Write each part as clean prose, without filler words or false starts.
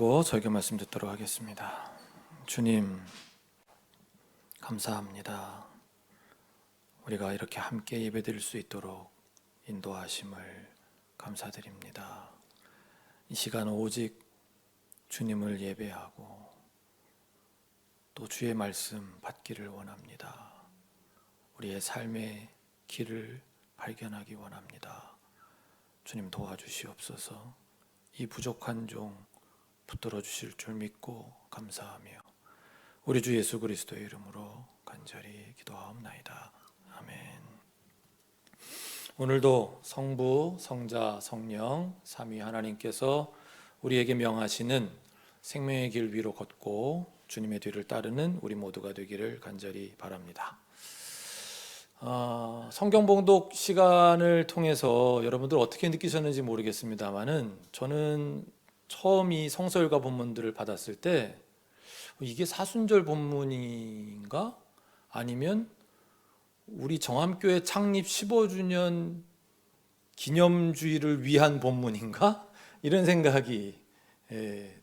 드리고 설교 말씀 듣도록 하겠습니다. 주님, 감사합니다. 우리가 이렇게 함께 예배드릴 수 있도록 인도하심을 감사드립니다. 이 시간 오직 주님을 예배하고 또 주의 말씀 받기를 원합니다. 우리의 삶의 길을 발견하기 원합니다. 주님 도와주시옵소서. 이 부족한 종 붙들어 주실 줄 믿고 감사하며 우리 주 예수 그리스도의 이름으로 간절히 기도하옵나이다. 아멘. 오늘도 성부, 성자, 성령 삼위 하나님께서 우리에게 명하시는 생명의 길 위로 걷고 주님의 뒤를 따르는 우리 모두가 되기를 간절히 바랍니다. 성경 봉독 시간을 통해서 여러분들 어떻게 느끼셨는지 모르겠습니다만은 저는 처음 이 성서일과 본문들을 받았을 때 이게 사순절 본문인가? 아니면 우리 정암교회 창립 15주년 기념주의를 위한 본문인가? 이런 생각이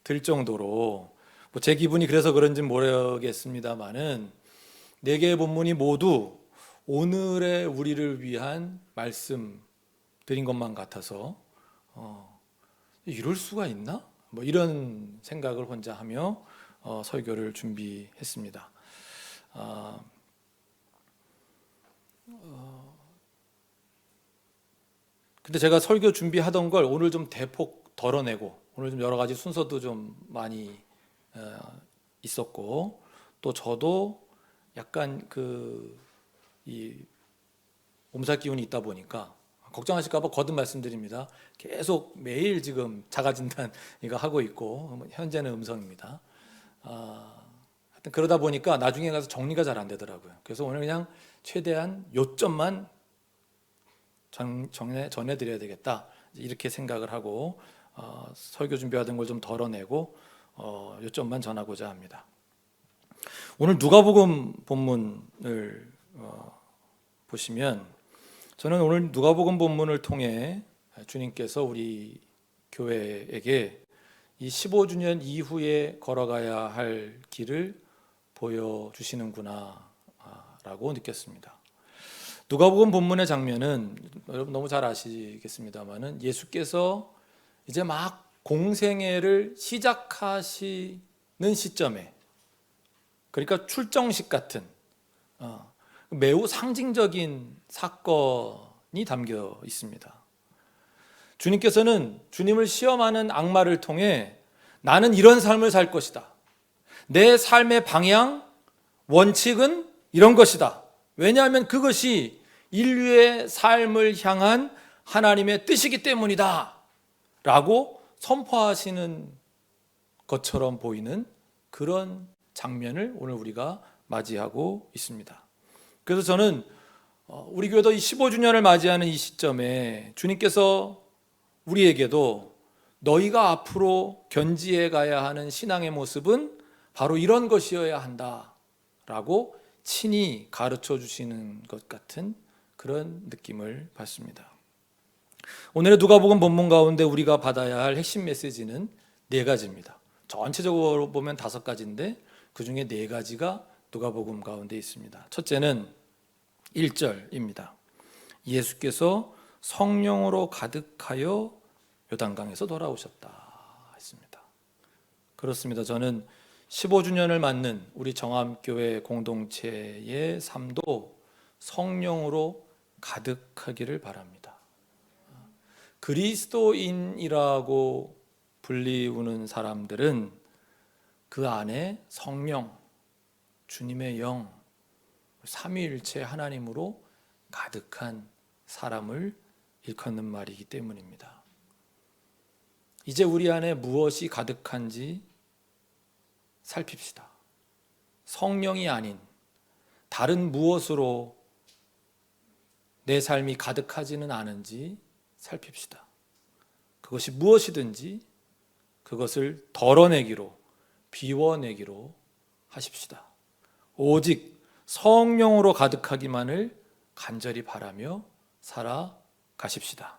들 정도로 제 기분이 그래서 그런지 모르겠습니다만은 4개의 본문이 모두 오늘의 우리를 위한 말씀 드린 것만 같아서 이럴 수가 있나? 이런 생각을 혼자 하며 설교를 준비했습니다. 근데 제가 설교 준비하던 걸 오늘 좀 대폭 덜어내고 오늘 좀 여러 가지 순서도 좀 많이 있었고 또 저도 약간 이 몸살 기운이 있다 보니까 걱정하실까 봐 거듭 말씀드립니다. 계속 매일 지금 자가진단 이거 하고 있고 현재는 음성입니다. 하여튼 그러다 보니까 나중에 가서 정리가 잘 안 되더라고요. 그래서 오늘 그냥 최대한 요점만 전해드려야 되겠다 이렇게 생각을 하고 설교 준비하던 걸 좀 덜어내고 요점만 전하고자 합니다. 오늘 누가복음 본문을 보시면 저는 오늘 누가복음 본문을 통해 주님께서 우리 교회에게 이 15주년 이후에 걸어가야 할 길을 보여주시는구나 라고 느꼈습니다. 누가복음 본문의 장면은 여러분 너무 잘 아시겠습니다만은 예수께서 이제 막 공생애를 시작하시는 시점에 그러니까 출정식 같은 매우 상징적인 사건이 담겨 있습니다. 주님께서는 주님을 시험하는 악마를 통해 나는 이런 삶을 살 것이다. 내 삶의 방향, 원칙은 이런 것이다. 왜냐하면 그것이 인류의 삶을 향한 하나님의 뜻이기 때문이다. 라고 선포하시는 것처럼 보이는 그런 장면을 오늘 우리가 맞이하고 있습니다. 그래서 저는 우리 교회도 이 15주년을 맞이하는 이 시점에 주님께서 우리에게도 너희가 앞으로 견지해 가야 하는 신앙의 모습은 바로 이런 것이어야 한다 라고 친히 가르쳐 주시는 것 같은 그런 느낌을 받습니다. 오늘의 누가복음 본문 가운데 우리가 받아야 할 핵심 메시지는 4가지입니다. 전체적으로 보면 5가지인데 그 중에 4가지가 누가복음 가운데 있습니다. 첫째는 1절입니다. 예수께서 성령으로 가득하여 요단강에서 돌아오셨다 했습니다. 그렇습니다. 저는 15주년을 맞는 우리 정암교회 공동체의 삶도 성령으로 가득하기를 바랍니다. 그리스도인이라고 불리우는 사람들은 그 안에 성령, 주님의 영, 삼위일체 하나님으로 가득한 사람을 일컫는 말이기 때문입니다. 이제 우리 안에 무엇이 가득한지 살핍시다. 성령이 아닌 다른 무엇으로 내 삶이 가득하지는 않은지 살핍시다. 그것이 무엇이든지 그것을 덜어내기로, 비워내기로 하십시다. 오직 성령으로 가득하기만을 간절히 바라며 살아가십시다.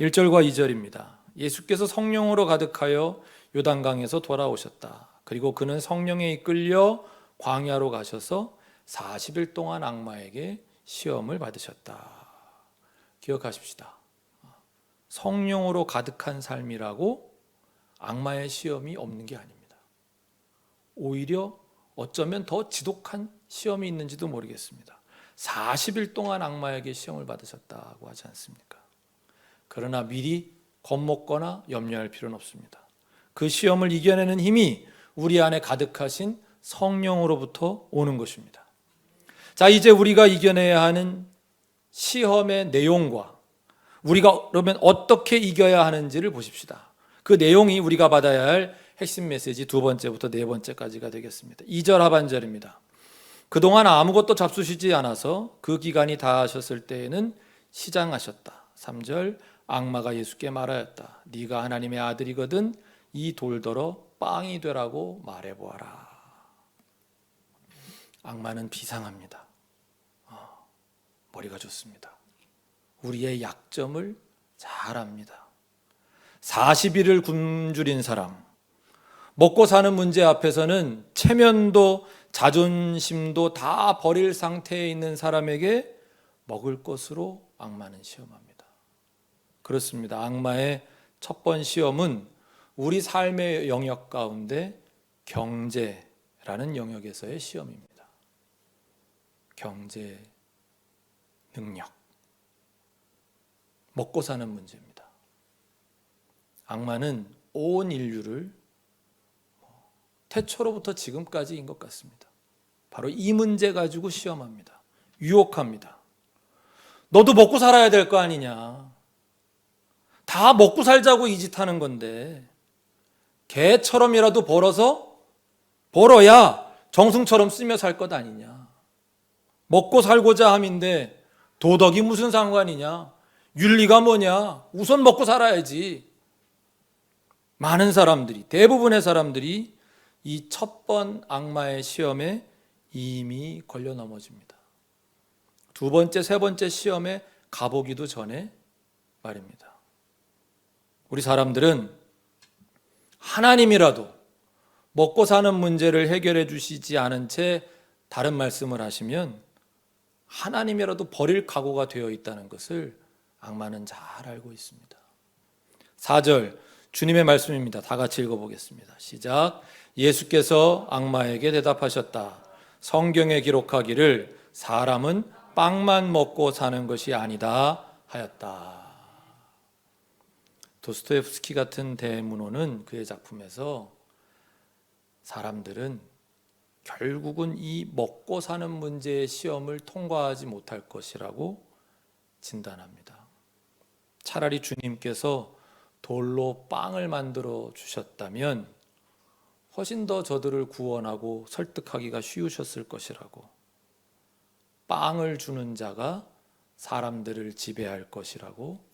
1절과 2절입니다. 예수께서 성령으로 가득하여 요단강에서 돌아오셨다. 그리고 그는 성령에 이끌려 광야로 가셔서 40일 동안 악마에게 시험을 받으셨다. 기억하십시다. 성령으로 가득한 삶이라고 악마의 시험이 없는 게 아닙니다. 오히려 어쩌면 더 지독한 시험이 있는지도 모르겠습니다. 40일 동안 악마에게 시험을 받으셨다고 하지 않습니까? 그러나 미리 겁먹거나 염려할 필요는 없습니다. 그 시험을 이겨내는 힘이 우리 안에 가득하신 성령으로부터 오는 것입니다. 자, 이제 우리가 이겨내야 하는 시험의 내용과 우리가 그러면 어떻게 이겨야 하는지를 보십시다. 그 내용이 우리가 받아야 할 핵심 메시지 2번째부터 4번째까지가 되겠습니다. 2절 하반절입니다. 그동안 아무것도 잡수시지 않아서 그 기간이 다하셨을 때에는 시장하셨다. 3절 악마가 예수께 말하였다. 네가 하나님의 아들이거든 이 돌더러 빵이 되라고 말해보아라. 악마는 비상합니다. 머리가 좋습니다. 우리의 약점을 잘 압니다. 40일을 굶주린 사람, 먹고 사는 문제 앞에서는 체면도 자존심도 다 버릴 상태에 있는 사람에게 먹을 것으로 악마는 시험합니다. 그렇습니다. 악마의 첫 번 시험은 우리 삶의 영역 가운데 경제라는 영역에서의 시험입니다. 경제, 능력, 먹고 사는 문제입니다. 악마는 온 인류를 태초로부터 지금까지인 것 같습니다. 바로 이 문제 가지고 시험합니다. 유혹합니다. 너도 먹고 살아야 될 거 아니냐. 다 먹고 살자고 이 짓 하는 건데 개처럼이라도 벌어야 정승처럼 쓰며 살 것 아니냐. 먹고 살고자 함인데 도덕이 무슨 상관이냐. 윤리가 뭐냐. 우선 먹고 살아야지. 많은 사람들이, 대부분의 사람들이 이 첫 번 악마의 시험에 이미 걸려 넘어집니다. 두 번째, 세 번째 시험에 가보기도 전에 말입니다. 우리 사람들은 하나님이라도 먹고 사는 문제를 해결해 주시지 않은 채 다른 말씀을 하시면 하나님이라도 버릴 각오가 되어 있다는 것을 악마는 잘 알고 있습니다. 4절 주님의 말씀입니다. 다 같이 읽어보겠습니다. 시작. 예수께서 악마에게 대답하셨다. 성경에 기록하기를 사람은 빵만 먹고 사는 것이 아니다 하였다. 도스토옙스키 같은 대문호는 그의 작품에서 사람들은 결국은 이 먹고 사는 문제의 시험을 통과하지 못할 것이라고 진단합니다. 차라리 주님께서 돌로 빵을 만들어 주셨다면 훨씬 더 저들을 구원하고 설득하기가 쉬우셨을 것이라고, 빵을 주는 자가 사람들을 지배할 것이라고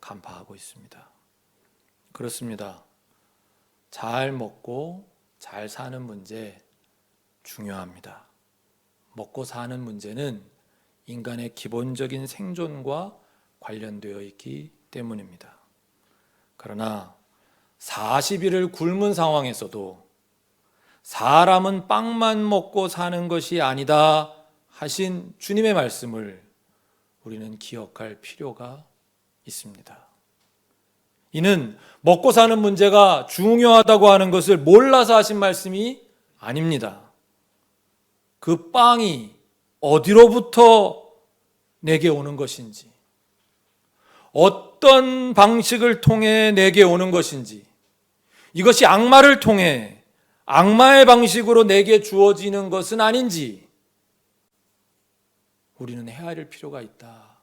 간파하고 있습니다. 그렇습니다. 잘 먹고 잘 사는 문제 중요합니다. 먹고 사는 문제는 인간의 기본적인 생존과 관련되어 있기 때문입니다. 그러나 40일을 굶은 상황에서도 사람은 빵만 먹고 사는 것이 아니다 하신 주님의 말씀을 우리는 기억할 필요가 있습니다. 이는 먹고 사는 문제가 중요하다고 하는 것을 몰라서 하신 말씀이 아닙니다. 그 빵이 어디로부터 내게 오는 것인지, 어떤 방식을 통해 내게 오는 것인지, 이것이 악마를 통해 악마의 방식으로 내게 주어지는 것은 아닌지 우리는 헤아릴 필요가 있다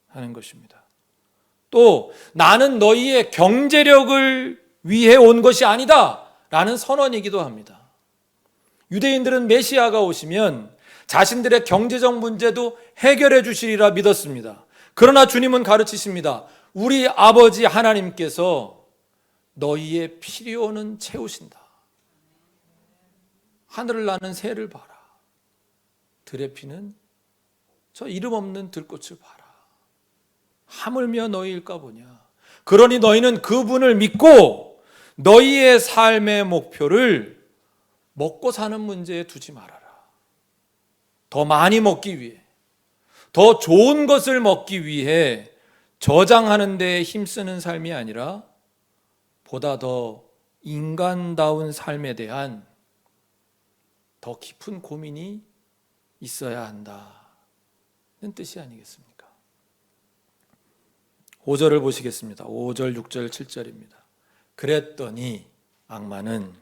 하는 것입니다. 또 나는 너희의 경제력을 위해 온 것이 아니다 라는 선언이기도 합니다. 유대인들은 메시아가 오시면 자신들의 경제적 문제도 해결해 주시리라 믿었습니다. 그러나 주님은 가르치십니다. 우리 아버지 하나님께서 너희의 필요는 채우신다. 하늘을 나는 새를 봐라. 들에 피는 저 이름 없는 들꽃을 봐라. 하물며 너희일까 보냐. 그러니 너희는 그분을 믿고 너희의 삶의 목표를 먹고 사는 문제에 두지 말아라. 더 많이 먹기 위해, 더 좋은 것을 먹기 위해 저장하는 데에 힘쓰는 삶이 아니라 보다 더 인간다운 삶에 대한 더 깊은 고민이 있어야 한다는 뜻이 아니겠습니까? 5절을 보시겠습니다. 5절, 6절, 7절입니다. 그랬더니 악마는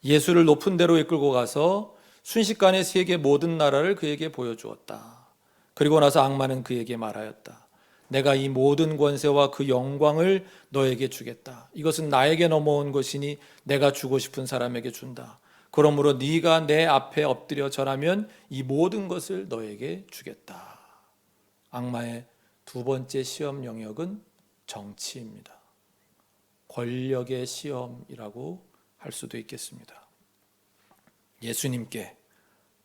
예수를 높은 데로 이끌고 가서 순식간에 세계 모든 나라를 그에게 보여주었다. 그리고 나서 악마는 그에게 말하였다. 내가 이 모든 권세와 그 영광을 너에게 주겠다. 이것은 나에게 넘어온 것이니 내가 주고 싶은 사람에게 준다. 그러므로 네가 내 앞에 엎드려 절하면 이 모든 것을 너에게 주겠다. 악마의 두 번째 시험 영역은 정치입니다. 권력의 시험이라고 할 수도 있겠습니다. 예수님께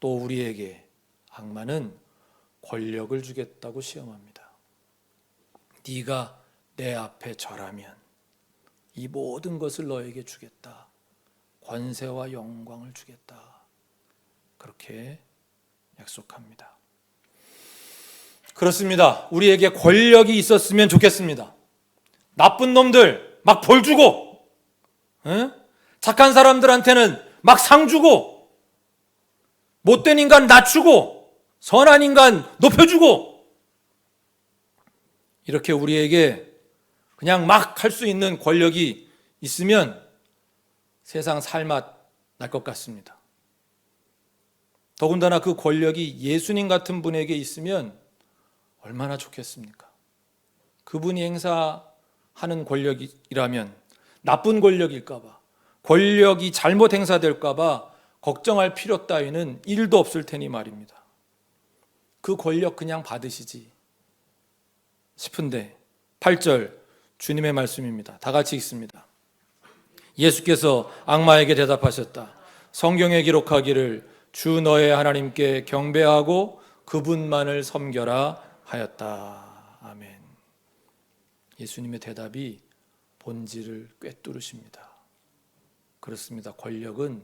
또 우리에게 악마는 권력을 주겠다고 시험합니다. 네가 내 앞에 절하면 이 모든 것을 너에게 주겠다. 권세와 영광을 주겠다. 그렇게 약속합니다. 그렇습니다. 우리에게 권력이 있었으면 좋겠습니다. 나쁜 놈들 막 벌 주고, 착한 사람들한테는 막 상 주고, 못된 인간 낮추고, 선한 인간 높여주고, 이렇게 우리에게 그냥 막 할 수 있는 권력이 있으면 세상 살맛 날 것 같습니다. 더군다나 그 권력이 예수님 같은 분에게 있으면 얼마나 좋겠습니까? 그분이 행사하는 권력이라면 나쁜 권력일까봐, 권력이 잘못 행사될까봐 걱정할 필요 따위는 1도 없을 테니 말입니다. 그 권력 그냥 받으시지 싶은데 8절 주님의 말씀입니다. 다 같이 읽습니다. 예수께서 악마에게 대답하셨다. 성경에 기록하기를 주 너의 하나님께 경배하고 그분만을 섬겨라 하였다. 아멘. 예수님의 대답이 본질을 꿰뚫으십니다. 그렇습니다. 권력은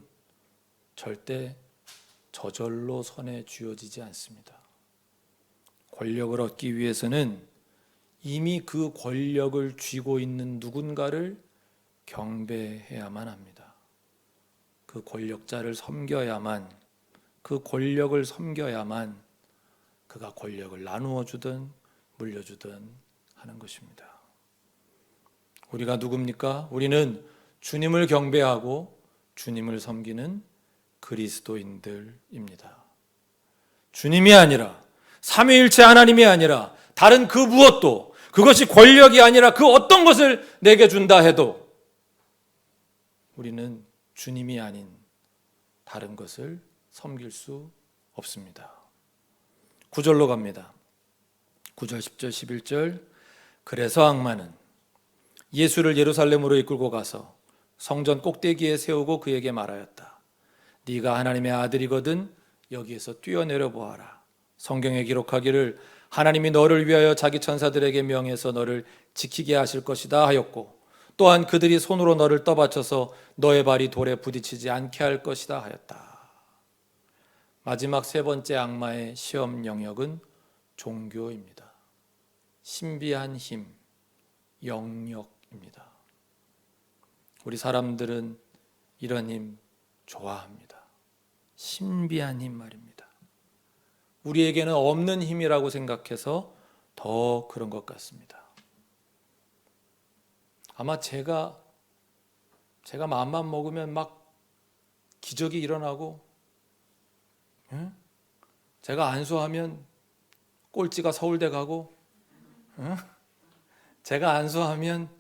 절대 저절로 손에 쥐어지지 않습니다. 권력을 얻기 위해서는 이미 그 권력을 쥐고 있는 누군가를 경배해야만 합니다. 그 권력자를 섬겨야만, 그 권력을 섬겨야만 그가 권력을 나누어 주든 물려주든 하는 것입니다. 우리가 누굽니까? 우리는 주님을 경배하고 주님을 섬기는 그리스도인들입니다. 주님이 아니라, 삼위일체 하나님이 아니라 다른 그 무엇도, 그것이 권력이 아니라 그 어떤 것을 내게 준다 해도 우리는 주님이 아닌 다른 것을 섬길 수 없습니다. 9절로 갑니다. 9절, 10절, 11절. 그래서 악마는 예수를 예루살렘으로 이끌고 가서 성전 꼭대기에 세우고 그에게 말하였다. 네가 하나님의 아들이거든 여기에서 뛰어내려 보아라. 성경에 기록하기를 하나님이 너를 위하여 자기 천사들에게 명해서 너를 지키게 하실 것이다 하였고, 또한 그들이 손으로 너를 떠받쳐서 너의 발이 돌에 부딪히지 않게 할 것이다 하였다. 마지막 세 번째 악마의 시험 영역은 종교입니다. 신비한 힘, 영역입니다. 우리 사람들은 이런 힘 좋아합니다. 신비한 힘 말입니다. 우리에게는 없는 힘이라고 생각해서 더 그런 것 같습니다. 아마 제가 마음만 먹으면 막 기적이 일어나고, 제가 안수하면 꼴찌가 서울대 가고, 제가 안수하면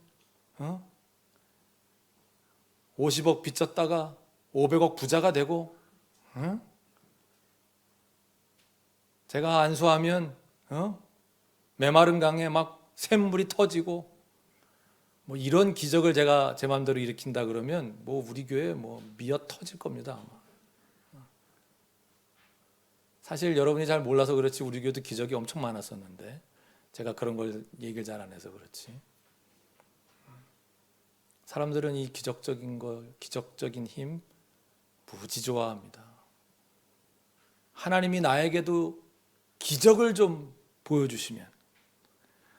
50억 빚졌다가 500억 부자가 되고, 제가 안수하면 메마른 강에 막 샘물이 터지고, 뭐 이런 기적을 제가 제 마음대로 일으킨다 그러면 뭐 우리 교회 뭐 미어 터질 겁니다. 아마. 사실 여러분이 잘 몰라서 그렇지 우리 교회도 기적이 엄청 많았었는데 제가 그런 걸 얘기를 잘 안 해서 그렇지. 사람들은 이 기적적인 힘 무지 좋아합니다. 하나님이 나에게도 기적을 좀 보여주시면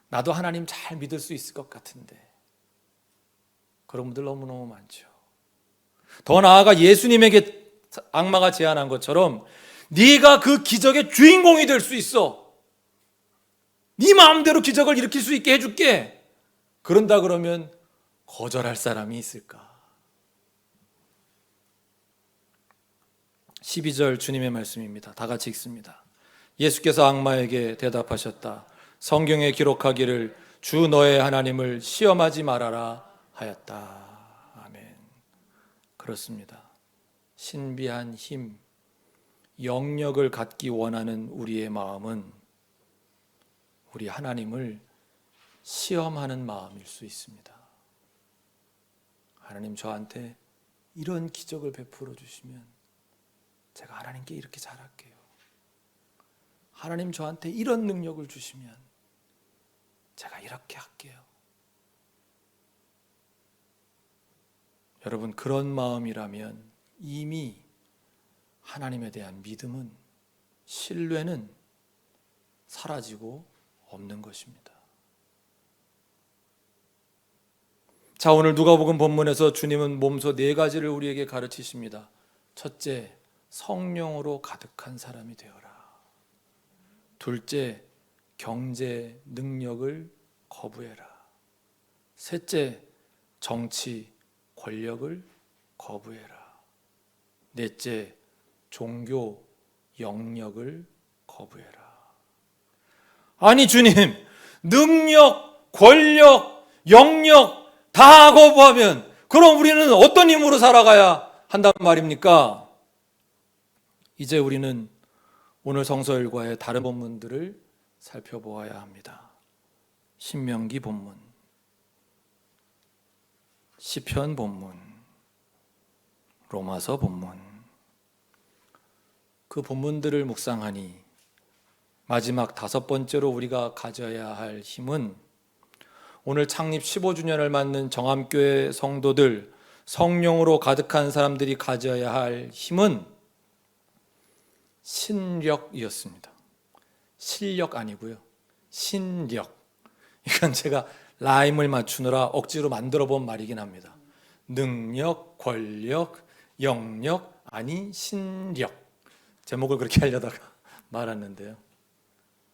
나도 하나님 잘 믿을 수 있을 것 같은데, 그런 분들 너무너무 많죠. 더 나아가 예수님에게 악마가 제안한 것처럼 네가 그 기적의 주인공이 될 수 있어, 네 마음대로 기적을 일으킬 수 있게 해줄게, 그런다 그러면 거절할 사람이 있을까? 12절 주님의 말씀입니다. 다 같이 읽습니다. 예수께서 악마에게 대답하셨다. 성경에 기록하기를 주 너의 하나님을 시험하지 말아라 하였다. 아멘. 그렇습니다. 신비한 힘, 영역을 갖기 원하는 우리의 마음은 우리 하나님을 시험하는 마음일 수 있습니다. 하나님, 저한테 이런 기적을 베풀어 주시면 제가 하나님께 이렇게 잘할게요. 하나님, 저한테 이런 능력을 주시면 제가 이렇게 할게요. 여러분, 그런 마음이라면 이미 하나님에 대한 믿음은, 신뢰는 사라지고 없는 것입니다. 자, 오늘 누가복음 본문에서 주님은 몸소 4가지를 우리에게 가르치십니다. 첫째, 성령으로 가득한 사람이 되어라. 둘째, 경제 능력을 거부해라. 셋째, 정치 권력을 거부해라. 넷째, 종교 영역을 거부해라. 아니 주님, 능력, 권력, 영역 다 거부하면 그럼 우리는 어떤 힘으로 살아가야 한단 말입니까? 이제 우리는 오늘 성서 일과의 다른 본문들을 살펴보아야 합니다. 신명기 본문, 시편 본문, 로마서 본문. 그 본문들을 묵상하니 마지막 5번째로 우리가 가져야 할 힘은, 오늘 창립 15주년을 맞는 정암교회 성도들, 성령으로 가득한 사람들이 가져야 할 힘은 신력이었습니다. 실력 아니고요, 신력. 이건 제가 라임을 맞추느라 억지로 만들어 본 말이긴 합니다. 능력, 권력, 영력, 아니 신력. 제목을 그렇게 하려다가 말았는데요,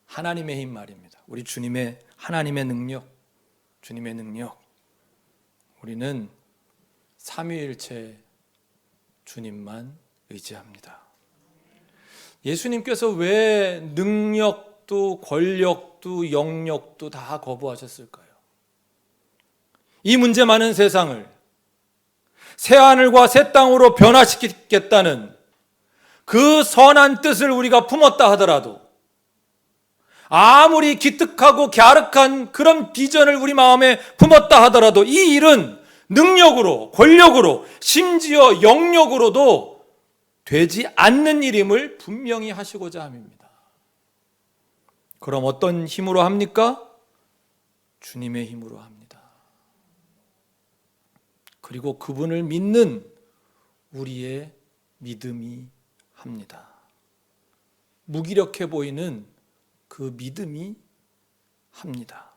하나님의 힘 말입니다. 우리 주님의 하나님의 능력, 주님의 능력. 우리는 삼위일체 주님만 의지합니다. 예수님께서 왜 능력도 권력도 영역도 다 거부하셨을까요? 이 문제 많은 세상을 새하늘과 새 땅으로 변화시키겠다는 그 선한 뜻을 우리가 품었다 하더라도, 아무리 기특하고 갸륵한 그런 비전을 우리 마음에 품었다 하더라도 이 일은 능력으로, 권력으로, 심지어 영역으로도 되지 않는 일임을 분명히 하시고자 함입니다. 그럼 어떤 힘으로 합니까? 주님의 힘으로 합니다. 그리고 그분을 믿는 우리의 믿음이 합니다. 무기력해 보이는 그 믿음이 합니다.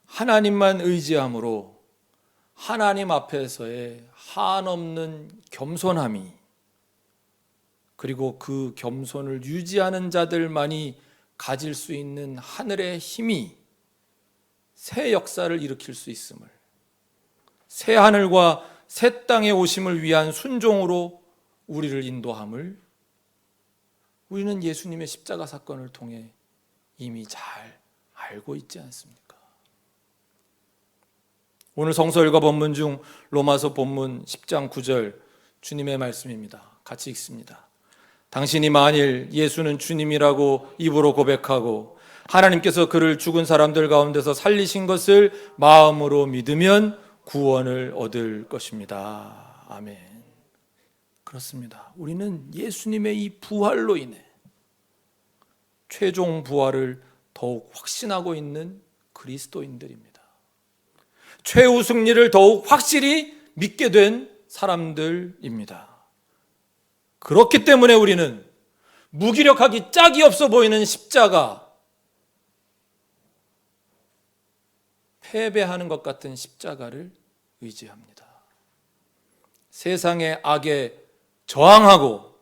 하나님만 의지함으로 하나님 앞에서의 한없는 겸손함이, 그리고 그 겸손을 유지하는 자들만이 가질 수 있는 하늘의 힘이 새 역사를 일으킬 수 있음을, 새 하늘과 새 땅에 오심을 위한 순종으로 우리를 인도함을 우리는 예수님의 십자가 사건을 통해 이미 잘 알고 있지 않습니까? 오늘 성서 일과 본문 중 로마서 본문 10장 9절 주님의 말씀입니다. 같이 읽습니다. 당신이 만일 예수는 주님이라고 입으로 고백하고 하나님께서 그를 죽은 사람들 가운데서 살리신 것을 마음으로 믿으면 구원을 얻을 것입니다. 아멘. 그렇습니다. 우리는 예수님의 이 부활로 인해 최종 부활을 더욱 확신하고 있는 그리스도인들입니다. 최후 승리를 더욱 확실히 믿게 된 사람들입니다. 그렇기 때문에 우리는 무기력하기 짝이 없어 보이는 십자가, 패배하는 것 같은 십자가를 의지합니다. 세상의 악에 저항하고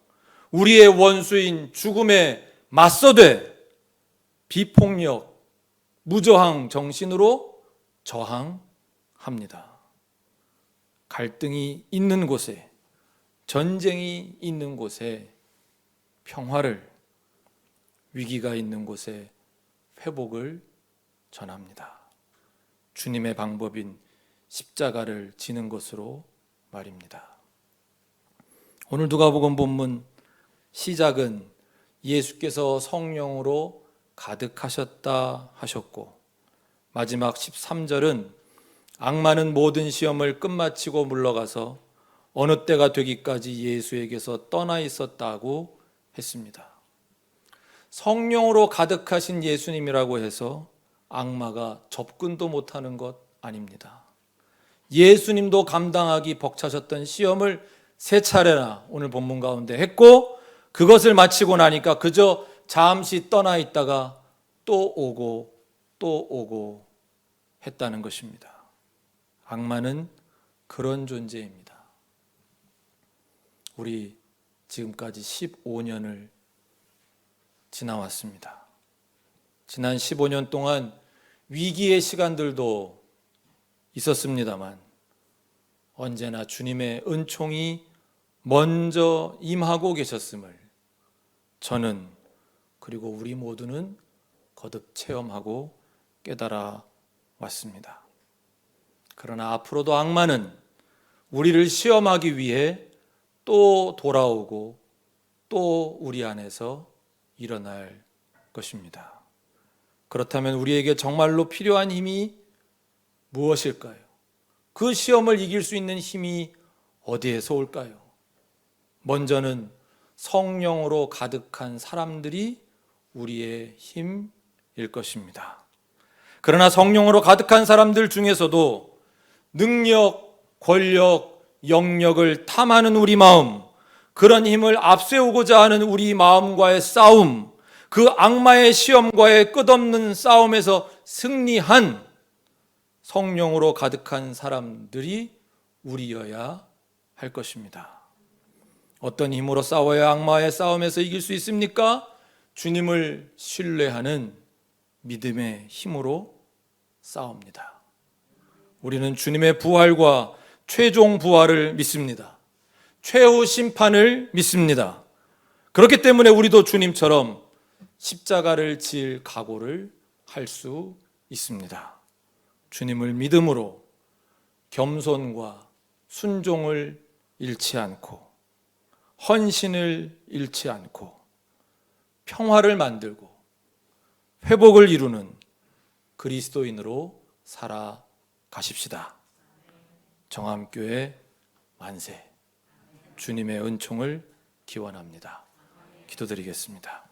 우리의 원수인 죽음에 맞서되 비폭력, 무저항 정신으로 저항합니다. 갈등이 있는 곳에, 전쟁이 있는 곳에 평화를, 위기가 있는 곳에 회복을 전합니다. 주님의 방법인 십자가를 지는 것으로 말입니다. 오늘 누가복음 본문 시작은 예수께서 성령으로 가득하셨다 하셨고, 마지막 13절은 악마는 모든 시험을 끝마치고 물러가서 어느 때가 되기까지 예수에게서 떠나 있었다고 했습니다. 성령으로 가득하신 예수님이라고 해서 악마가 접근도 못하는 것 아닙니다. 예수님도 감당하기 벅차셨던 시험을 3차례나 오늘 본문 가운데 했고, 그것을 마치고 나니까 그저 잠시 떠나 있다가 또 오고 또 오고 했다는 것입니다. 악마는 그런 존재입니다. 우리 지금까지 15년을 지나왔습니다. 지난 15년 동안 위기의 시간들도 있었습니다만 언제나 주님의 은총이 먼저 임하고 계셨음을 저는, 그리고 우리 모두는 거듭 체험하고 깨달아 왔습니다. 그러나 앞으로도 악마는 우리를 시험하기 위해 또 돌아오고 또 우리 안에서 일어날 것입니다. 그렇다면 우리에게 정말로 필요한 힘이 무엇일까요? 그 시험을 이길 수 있는 힘이 어디에서 올까요? 먼저는 성령으로 가득한 사람들이 우리의 힘일 것입니다. 그러나 성령으로 가득한 사람들 중에서도 능력, 권력, 영역을 탐하는 우리 마음, 그런 힘을 앞세우고자 하는 우리 마음과의 싸움, 그 악마의 시험과의 끝없는 싸움에서 승리한 성령으로 가득한 사람들이 우리여야 할 것입니다. 어떤 힘으로 싸워야 악마의 싸움에서 이길 수 있습니까? 주님을 신뢰하는 믿음의 힘으로 싸웁니다. 우리는 주님의 부활과 최종 부활을 믿습니다. 최후 심판을 믿습니다. 그렇기 때문에 우리도 주님처럼 십자가를 질 각오를 할 수 있습니다. 주님을 믿음으로 겸손과 순종을 잃지 않고, 헌신을 잃지 않고, 평화를 만들고 회복을 이루는 그리스도인으로 살아가십시다. 정암교회 만세. 주님의 은총을 기원합니다. 기도드리겠습니다.